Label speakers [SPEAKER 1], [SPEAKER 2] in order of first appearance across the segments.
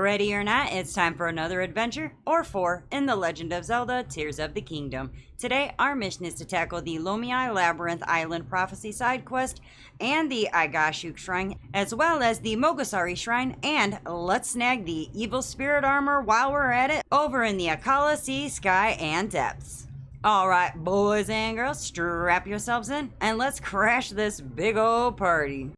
[SPEAKER 1] Ready or not, it's time for another adventure, or 4, in The Legend of Zelda Tears of the Kingdom. Today, our mission is to tackle the Lomei Labyrinth Island Prophecy side quest, and the Igashuk Shrine, as well as the Mogisari Shrine, and let's snag the Evil Spirit Armor while we're at it, over in the Akala Sea, Sky, and Depths. Alright, boys and girls, strap yourselves in, and let's crash this big old party.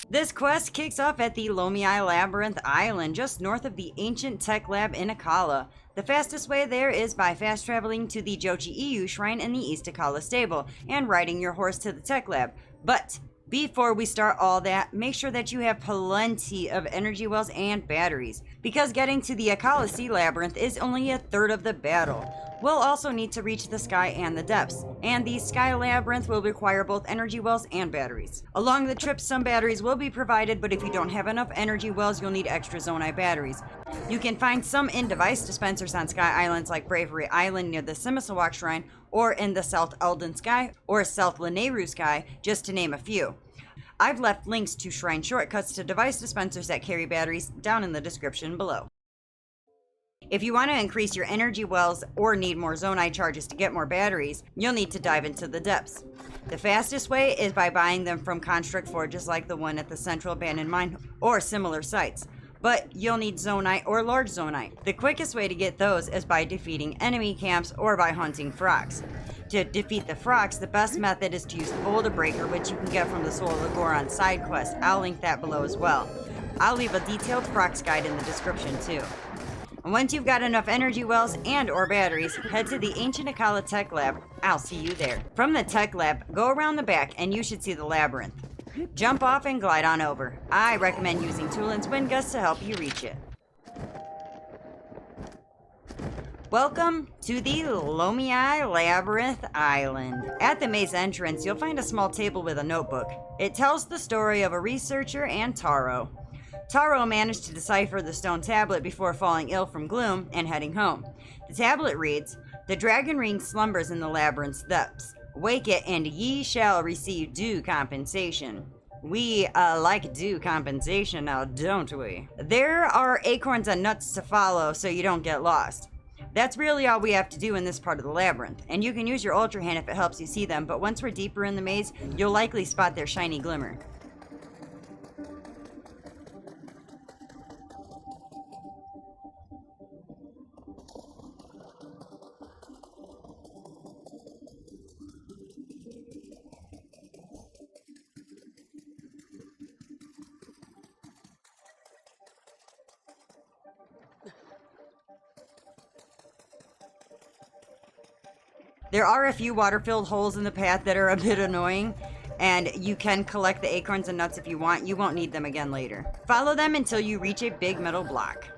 [SPEAKER 1] This quest kicks off at the Lomei Labyrinth Island, just north of the ancient tech lab in Akala. The fastest way there is by fast traveling to the Jochi-Iyu Shrine in the East Akala stable, and riding your horse to the tech lab. But before we start all that, make sure that you have plenty of energy wells and batteries, because getting to the Akala Sea Labyrinth is only a third of the battle. We'll also need to reach the sky and the depths, and the Sky Labyrinth will require both energy wells and batteries. Along the trip, some batteries will be provided, but if you don't have enough energy wells, you'll need extra Zonaite batteries. You can find some in-device dispensers on Sky Islands like Bravery Island near the Simisawak Shrine, or in the South Elden Sky, or South Lanayru Sky, just to name a few. I've left links to shrine shortcuts to device dispensers that carry batteries down in the description below. If you want to increase your energy wells or need more Zonaite charges to get more batteries, you'll need to dive into the depths. The fastest way is by buying them from construct forges like the one at the Central Abandoned Mine or similar sites, but you'll need Zonaite or large Zonaite. The quickest way to get those is by defeating enemy camps or by hunting frogs. To defeat the frogs, the best method is to use Boulder Breaker, which you can get from the Soul of the Goron side quest. I'll link that below as well. I'll leave a detailed frogs guide in the description too. And once you've got enough energy wells and or batteries, head to the ancient Akala Tech Lab. I'll see you there. From the Tech Lab, go around the back and you should see the labyrinth. Jump off and glide on over. I recommend using Tulin's wind gust to help you reach it. Welcome to the Lomei Labyrinth Island. At the maze entrance, you'll find a small table with a notebook. It tells the story of a researcher and Taro. Taro managed to decipher the stone tablet before falling ill from gloom and heading home. The tablet reads, "The dragon ring slumbers in the labyrinth's depths. Wake it and ye shall receive due compensation." We like due compensation now, don't we? There are acorns and nuts to follow so you don't get lost. That's really all we have to do in this part of the labyrinth, and you can use your Ultra Hand if it helps you see them, but once we're deeper in the maze, you'll likely spot their shiny glimmer. There are a few water-filled holes in the path that are a bit annoying, and you can collect the acorns and nuts if you want. You won't need them again later. Follow them until you reach a big metal block.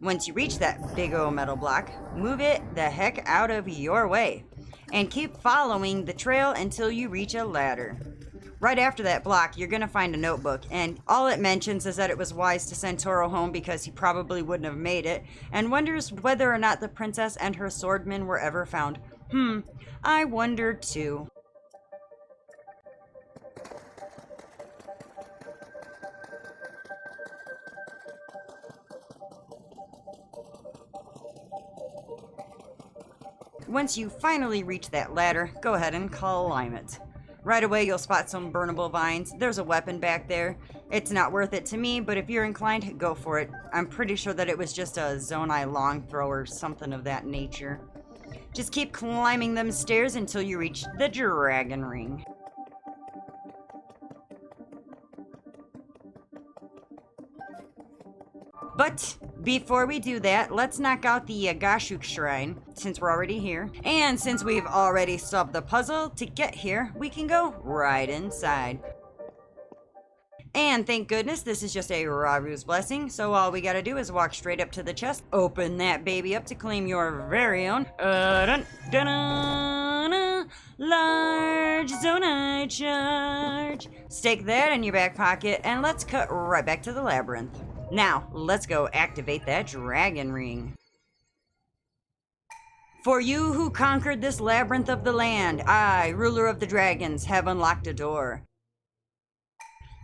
[SPEAKER 1] Once you reach that big old metal block, move it the heck out of your way, and keep following the trail until you reach a ladder. Right after that block, you're going to find a notebook, and all it mentions is that it was wise to send Toro home because he probably wouldn't have made it, and wonders whether or not the princess and her swordmen were ever found. I wonder too. Once you finally reach that ladder, go ahead and climb it. Right away, you'll spot some burnable vines. There's a weapon back there. It's not worth it to me, but if you're inclined, go for it. I'm pretty sure that it was just a Zonaite long throw or something of that nature. Just keep climbing them stairs until you reach the dragon ring. But before we do that, let's knock out the Igashuk shrine, since we're already here. And since we've already solved the puzzle to get here, we can go right inside. And thank goodness this is just a Raru's blessing, so all we gotta do is walk straight up to the chest, open that baby up to claim your very own large Zonaite charge. Stake that in your back pocket, and let's cut right back to the labyrinth. Now, let's go activate that dragon ring. For you who conquered this labyrinth of the land, I, ruler of the dragons, have unlocked a door.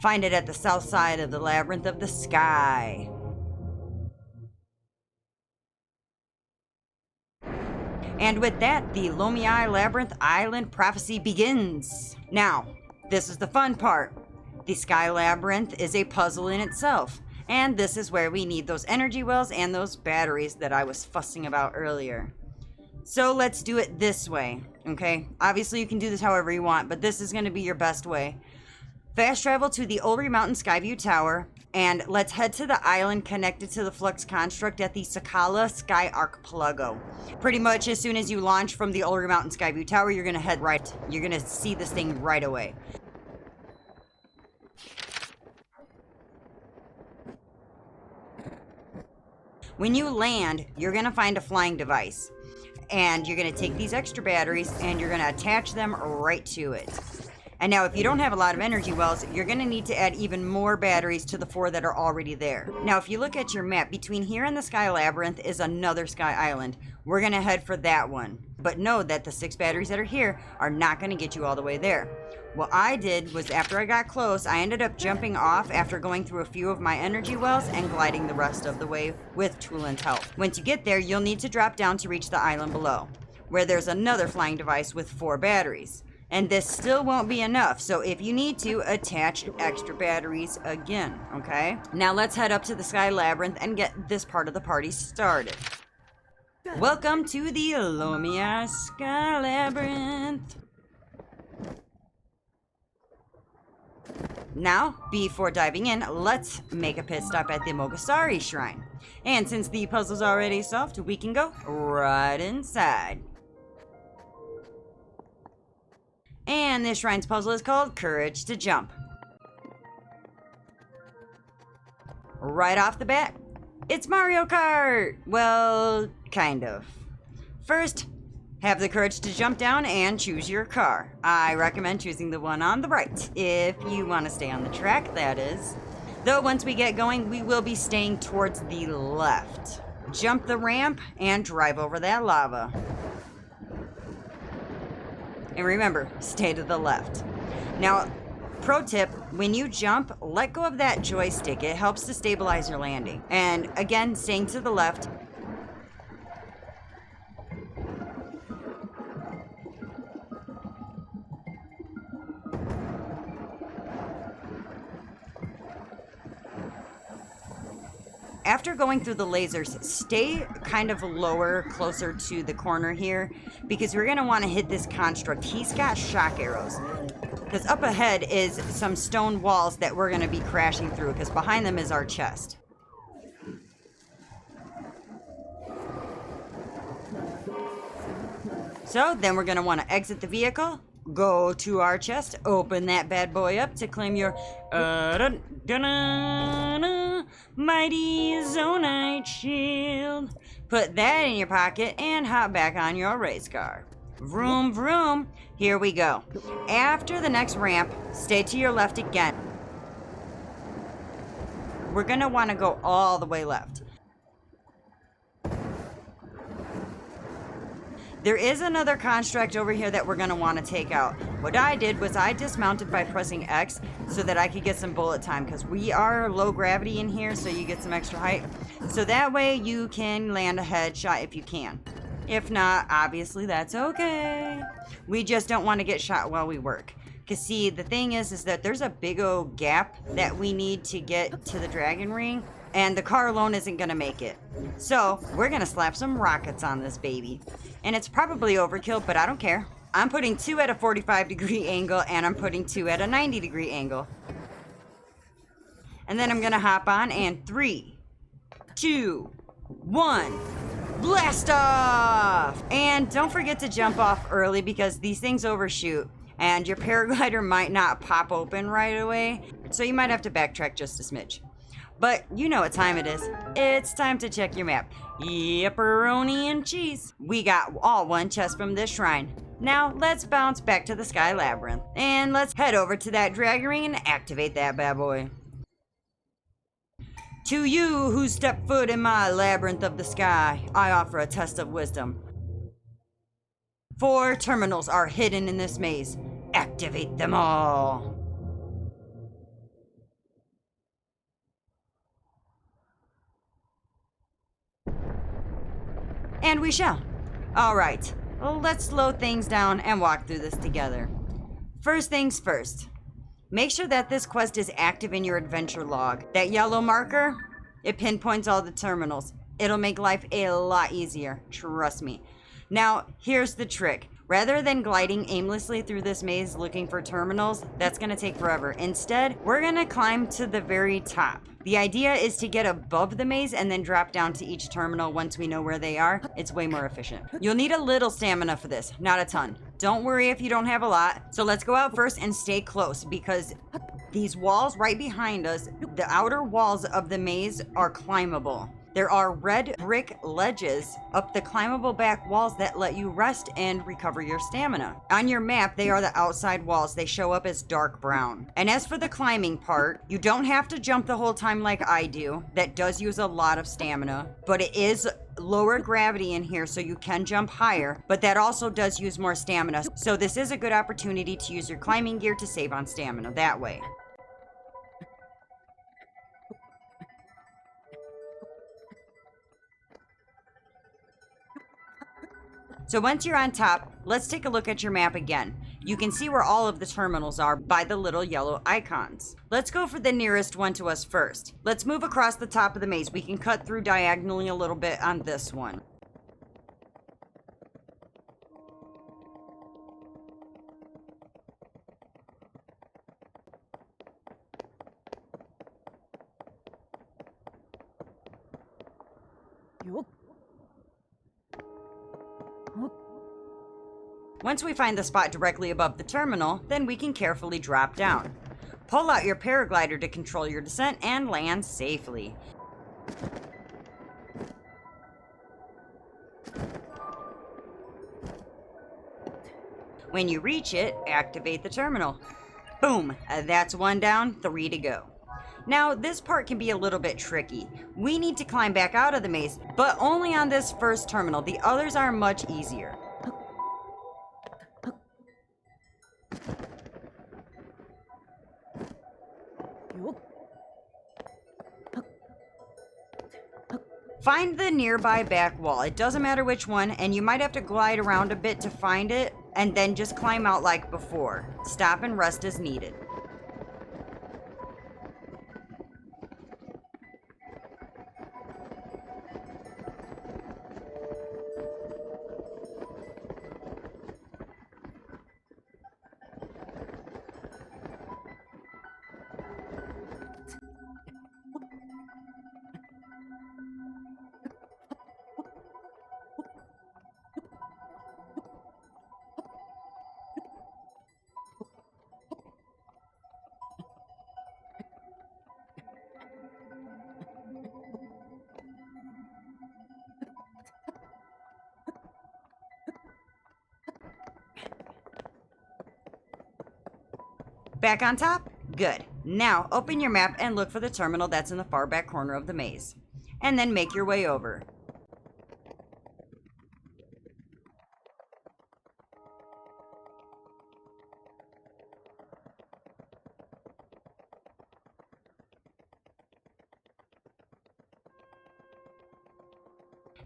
[SPEAKER 1] Find it at the south side of the labyrinth of the sky. And with that, the Lomei Labyrinth Island Prophecy begins. Now, this is the fun part. The Sky Labyrinth is a puzzle in itself. And this is where we need those energy wells and those batteries that I was fussing about earlier. So let's do it this way, okay? Obviously you can do this however you want, but this is going to be your best way. Fast travel to the Ulri Mountain Skyview Tower, and let's head to the island connected to the Flux Construct at the Sakala Sky Archipelago. Pretty much as soon as you launch from the Ulri Mountain Skyview Tower, you're going to head right. You're going to see this thing right away. When you land, you're going to find a flying device, and you're going to take these extra batteries and you're going to attach them right to it. And now if you don't have a lot of energy wells, you're going to need to add even more batteries to the 4 that are already there. Now if you look at your map, between here and the Sky Labyrinth is another Sky Island. We're going to head for that one. But know that the 6 batteries that are here are not going to get you all the way there. What I did was, after I got close, I ended up jumping off after going through a few of my energy wells and gliding the rest of the way with Tulin's help. Once you get there, you'll need to drop down to reach the island below, where there's another flying device with 4 batteries. And this still won't be enough, so if you need to, attach extra batteries again, okay? Now let's head up to the Sky Labyrinth and get this part of the party started. Welcome to the Lomei Sky Labyrinth. Now, before diving in, let's make a pit stop at the Mogisari Shrine. And since the puzzle's already solved, we can go right inside. And this shrine's puzzle is called Courage to Jump. Right off the bat, it's Mario Kart! Well, kind of. First, have the courage to jump down and choose your car. I recommend choosing the one on the right, if you want to stay on the track, that is. Though once we get going, we will be staying towards the left. Jump the ramp and drive over that lava. And remember, stay to the left. Now, pro tip, when you jump, let go of that joystick. It helps to stabilize your landing. And again, staying to the left. After going through the lasers, stay kind of lower, closer to the corner here, because we're going to want to hit this construct. He's got shock arrows. Because up ahead is some stone walls that we're going to be crashing through, because behind them is our chest. So then we're going to want to exit the vehicle, go to our chest, open that bad boy up to claim your mighty Zonaite shield. Put that in your pocket and hop back on your race car. Vroom vroom, here we go. After the next ramp, stay to your left again. We're gonna wanna go all the way left. There is another construct over here that we're going to want to take out. What I did was I dismounted by pressing X so that I could get some bullet time, because we are low gravity in here, so you get some extra height. So that way you can land a headshot if you can. If not, obviously that's okay. We just don't want to get shot while we work. Because see, the thing is that there's a big old gap that we need to get to the dragon ring, and the car alone isn't going to make it. So we're going to slap some rockets on this baby. And it's probably overkill, but I don't care. I'm putting 2 at a 45-degree angle, and I'm putting 2 at a 90-degree angle. And then I'm going to hop on, and 3, 2, 1, blast off! And don't forget to jump off early, because these things overshoot, and your paraglider might not pop open right away, so you might have to backtrack just a smidge. But you know what time it is. It's time to check your map. Yepperoni and cheese. We got all 1 chest from this shrine. Now let's bounce back to the Sky Labyrinth. And let's head over to that dragon ring and activate that bad boy. To you who step foot in my labyrinth of the sky, I offer a test of wisdom. 4 terminals are hidden in this maze. Activate them all. And we shall. Alright, let's slow things down and walk through this together. First things first. Make sure that this quest is active in your adventure log. That yellow marker, it pinpoints all the terminals. It'll make life a lot easier, trust me. Now, here's the trick. Rather than gliding aimlessly through this maze looking for terminals, that's going to take forever. Instead, we're going to climb to the very top. The idea is to get above the maze and then drop down to each terminal once we know where they are. It's way more efficient. You'll need a little stamina for this, not a ton. Don't worry if you don't have a lot. So let's go out first and stay close, because these walls right behind us, the outer walls of the maze, are climbable. There are red brick ledges up the climbable back walls that let you rest and recover your stamina. On your map, they are the outside walls. They show up as dark brown. And as for the climbing part, you don't have to jump the whole time like I do. That does use a lot of stamina, but it is lower gravity in here, so you can jump higher, but that also does use more stamina. So this is a good opportunity to use your climbing gear to save on stamina that way. So once you're on top, let's take a look at your map again. You can see where all of the terminals are by the little yellow icons. Let's go for the nearest one to us first. Let's move across the top of the maze. We can cut through diagonally a little bit on this one. Once we find the spot directly above the terminal, then we can carefully drop down. Pull out your paraglider to control your descent and land safely. When you reach it, activate the terminal. Boom! That's 1 down, 3 to go. Now, this part can be a little bit tricky. We need to climb back out of the maze, but only on this first terminal. The others are much easier. Find the nearby back wall. It doesn't matter which one, and you might have to glide around a bit to find it, and then just climb out like before. Stop and rest as needed. Back on top? Good. Now, open your map and look for the terminal that's in the far back corner of the maze. And then make your way over.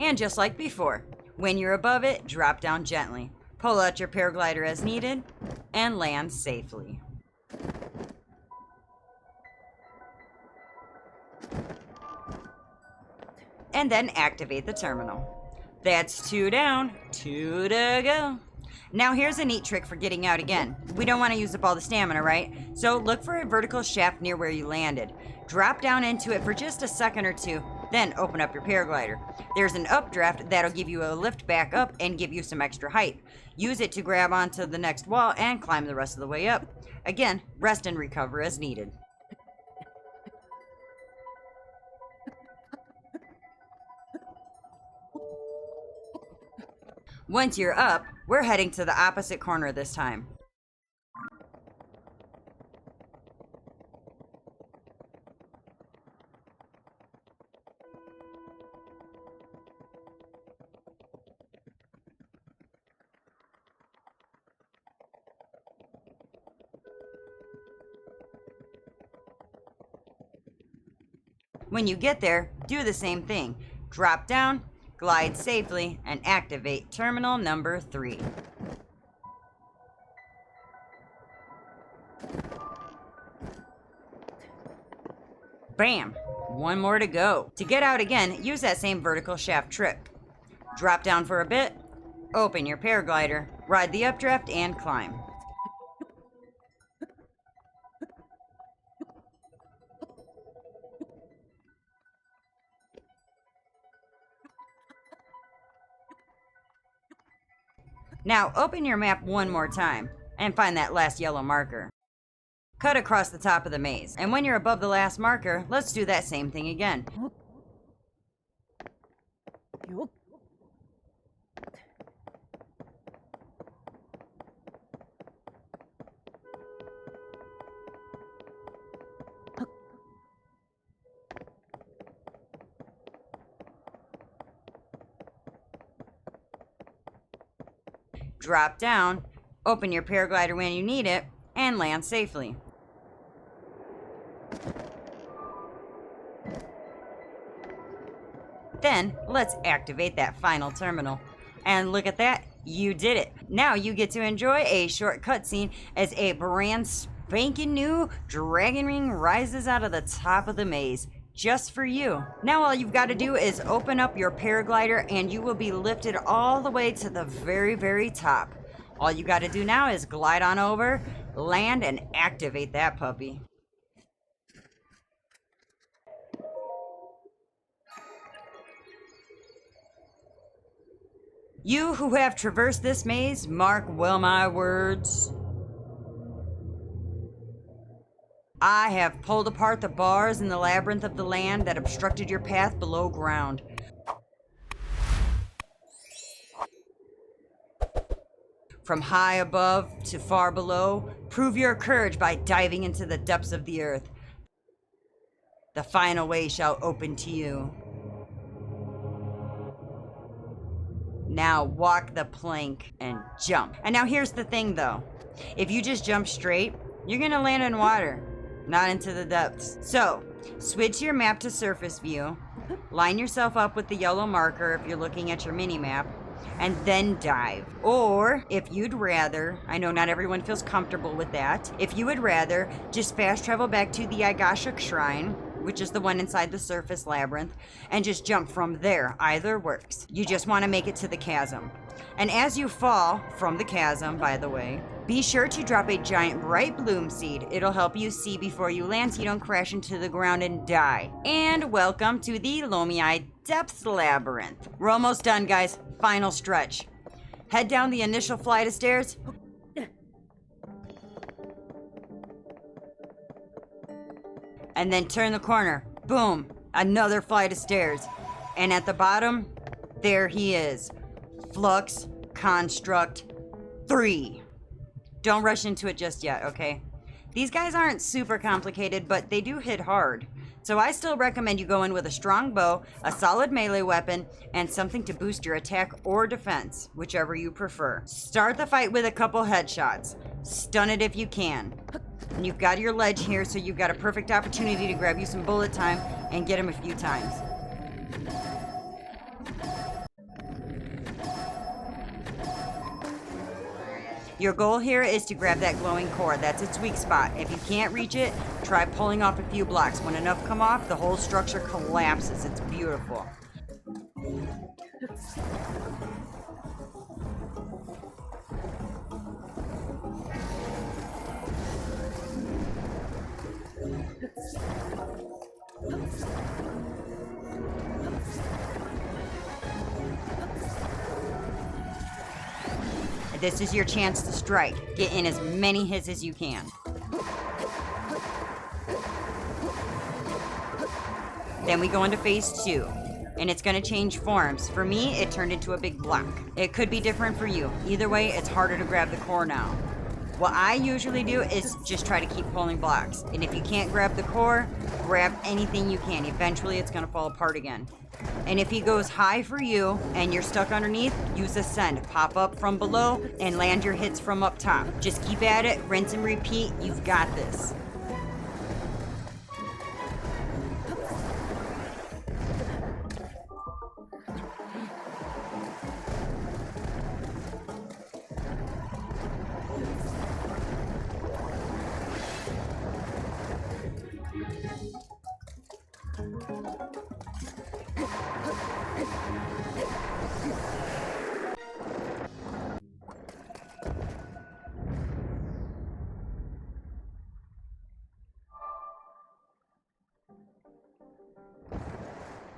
[SPEAKER 1] And just like before, when you're above it, drop down gently. Pull out your paraglider as needed, and land safely. And then activate the terminal. That's 2 down, 2 to go. Now here's a neat trick for getting out again. We don't want to use up all the stamina, right? So look for a vertical shaft near where you landed. Drop down into it for just a second or two, then open up your paraglider. There's an updraft that'll give you a lift back up and give you some extra height. Use it to grab onto the next wall and climb the rest of the way up. Again, rest and recover as needed. Once you're up, we're heading to the opposite corner this time. When you get there, do the same thing. Drop down, glide safely, and activate terminal number 3. Bam! One more to go. To get out again, use that same vertical shaft trick. Drop down for a bit, open your paraglider, ride the updraft, and climb. Now open your map one more time and find that last yellow marker. Cut across the top of the maze, and when you're above the last marker, let's do that same thing again. Drop down, open your paraglider when you need it, and land safely. Then, let's activate that final terminal. And look at that, you did it. Now you get to enjoy a short cutscene as a brand spanking new dragon ring rises out of the top of the maze. Just for you. Now all you've got to do is open up your paraglider and you will be lifted all the way to the very, very top. All you got to do now is glide on over, land, and activate that puppy. You who have traversed this maze, mark well my words. I have pulled apart the bars in the labyrinth of the land that obstructed your path below ground. From high above to far below, prove your courage by diving into the depths of the earth. The final way shall open to you. Now walk the plank and jump. And now here's the thing though. If you just jump straight, you're gonna land in water. Not into the depths. So, switch your map to surface view, line yourself up with the yellow marker if you're looking at your mini-map, and then dive. Or, if you'd rather, I know not everyone feels comfortable with that, if you would rather, just fast travel back to the Igashuk shrine, which is the one inside the surface labyrinth, and just jump from there. Either works. You just want to make it to the chasm. And as you fall from the chasm, by the way, be sure to drop a giant bright bloom seed. It'll help you see before you land so you don't crash into the ground and die. And welcome to the Lomei Depths Labyrinth. We're almost done, guys. Final stretch. Head down the initial flight of stairs. And then turn the corner. Boom. Another flight of stairs. And at the bottom, there he is. Flux Construct 3. Don't rush into it just yet, okay? These guys aren't super complicated, but they do hit hard. So I still recommend you go in with a strong bow, a solid melee weapon, and something to boost your attack or defense, whichever you prefer. Start the fight with a couple headshots. Stun it if you can. And you've got your ledge here, so you've got a perfect opportunity to grab you some bullet time and get him a few times. Your goal here is to grab that glowing core. That's its weak spot. If you can't reach it, try pulling off a few blocks. When enough come off, the whole structure collapses. It's beautiful. This is your chance to strike. Get in as many hits as you can. Then we go into phase 2, and it's going to change forms. For me, it turned into a big block. It could be different for you. Either way, it's harder to grab the core now. What I usually do is just try to keep pulling blocks. And if you can't grab the core, grab anything you can. Eventually, it's going to fall apart again. And if he goes high for you and you're stuck underneath, use Ascend. Pop up from below and land your hits from up top. Just keep at it, rinse and repeat. You've got this.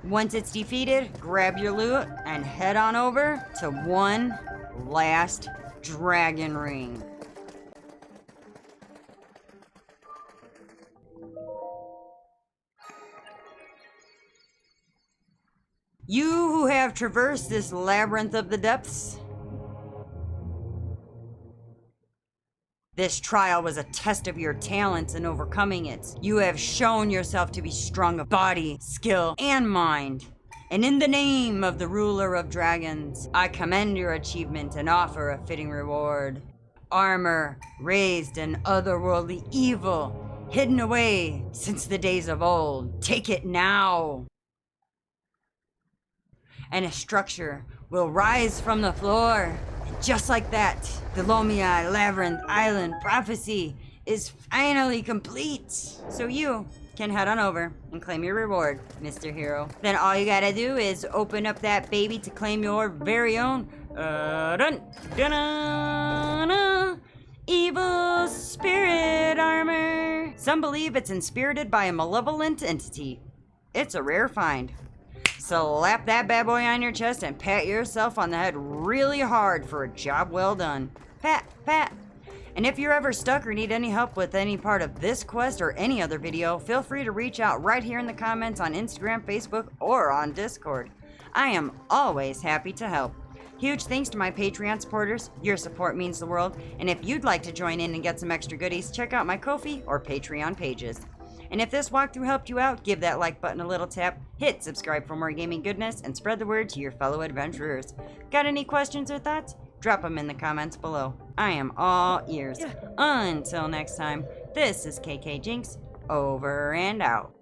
[SPEAKER 1] Once it's defeated, grab your loot and head on over to one last dragon ring. You who have traversed this labyrinth of the depths, this trial was a test of your talents in overcoming it. You have shown yourself to be strong of body, skill, and mind. And in the name of the ruler of dragons, I commend your achievement and offer a fitting reward. Armor, raised in otherworldly evil, hidden away since the days of old. Take it now. And a structure will rise from the floor. Just like that, the Lomei Labyrinth Island Prophecy is finally complete. So you can head on over and claim your reward, Mr. Hero. Then all you gotta do is open up that baby to claim your very own evil spirit armor. Some believe it's inspirited by a malevolent entity. It's a rare find. Slap that bad boy on your chest and pat yourself on the head really hard for a job well done. Pat, pat. And if you're ever stuck or need any help with any part of this quest or any other video, feel free to reach out right here in the comments on Instagram, Facebook, or on Discord. I am always happy to help. Huge thanks to my Patreon supporters. Your support means the world. And if you'd like to join in and get some extra goodies, check out my Ko-fi or Patreon pages. And if this walkthrough helped you out, give that like button a little tap, hit subscribe for more gaming goodness, and spread the word to your fellow adventurers. Got any questions or thoughts? Drop them in the comments below. I am all ears. Until next time, this is KKJinxx, over and out.